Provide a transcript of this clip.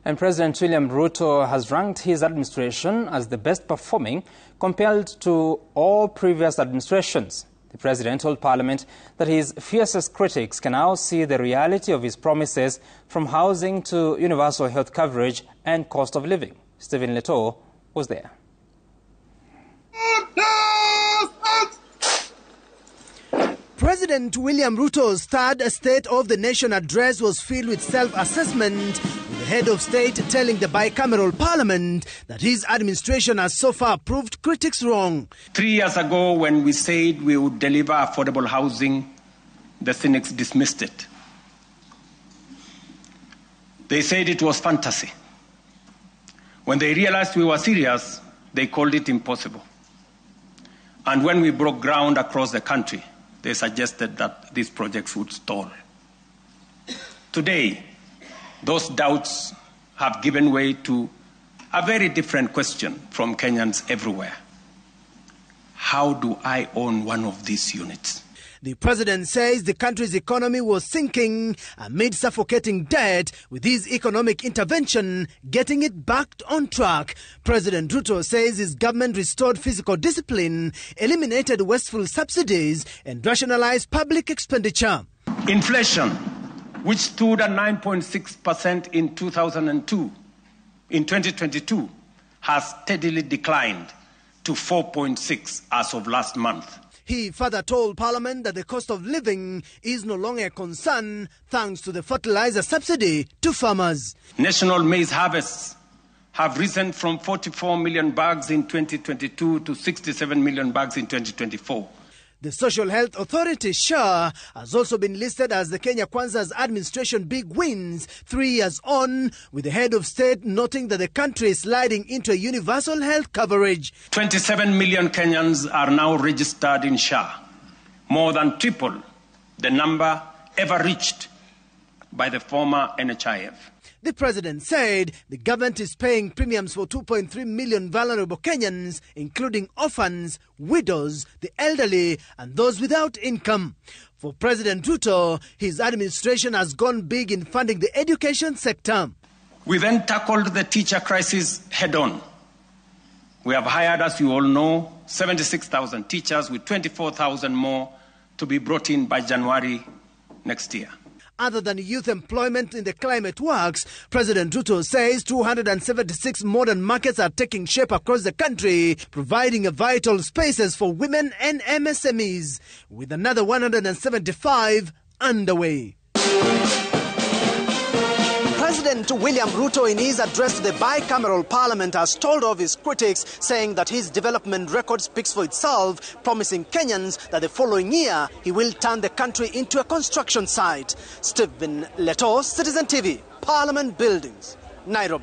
And President William Ruto has ranked his administration as the best performing compared to all previous administrations. The president told Parliament that his fiercest critics can now see the reality of his promises, from housing to universal health coverage and cost of living. Stephen Leto was there. President William Ruto's third State of the Nation address was filled with self-assessment, with the head of state telling the bicameral parliament that his administration has so far proved critics wrong. 3 years ago, when we said we would deliver affordable housing, the cynics dismissed it. They said it was fantasy. When they realized we were serious, they called it impossible. And when we broke ground across the country, they suggested that these projects would stall. Today, those doubts have given way to a very different question from Kenyans everywhere. How do I own one of these units? The president says the country's economy was sinking amid suffocating debt, with his economic intervention getting it back on track. President Ruto says his government restored fiscal discipline, eliminated wasteful subsidies, and rationalized public expenditure. Inflation, which stood at 9.6% in 2002, in 2022, has steadily declined to 4.6% as of last month. He further told Parliament that the cost of living is no longer a concern thanks to the fertilizer subsidy to farmers. National maize harvests have risen from 44 million bags in 2022 to 67 million bags in 2024. The Social Health Authority, SHA, has also been listed as the Kenya Kwanza's administration big wins 3 years on, with the head of state noting that the country is sliding into a universal health coverage. 27 million Kenyans are now registered in SHA, more than triple the number ever reached by the former NHIF. The president said the government is paying premiums for 2.3 million vulnerable Kenyans, including orphans, widows, the elderly, and those without income. For President Ruto, his administration has gone big in funding the education sector. We then tackled the teacher crisis head-on. We have hired, as you all know, 76,000 teachers, with 24,000 more to be brought in by January next year. Other than youth employment in the climate works, President Ruto says 276 modern markets are taking shape across the country, providing vital spaces for women and MSMEs, with another 175 underway. President William Ruto, in his address to the bicameral parliament, has told off his critics, saying that his development record speaks for itself, promising Kenyans that the following year he will turn the country into a construction site. Stephen Leto, Citizen TV, Parliament Buildings, Nairobi.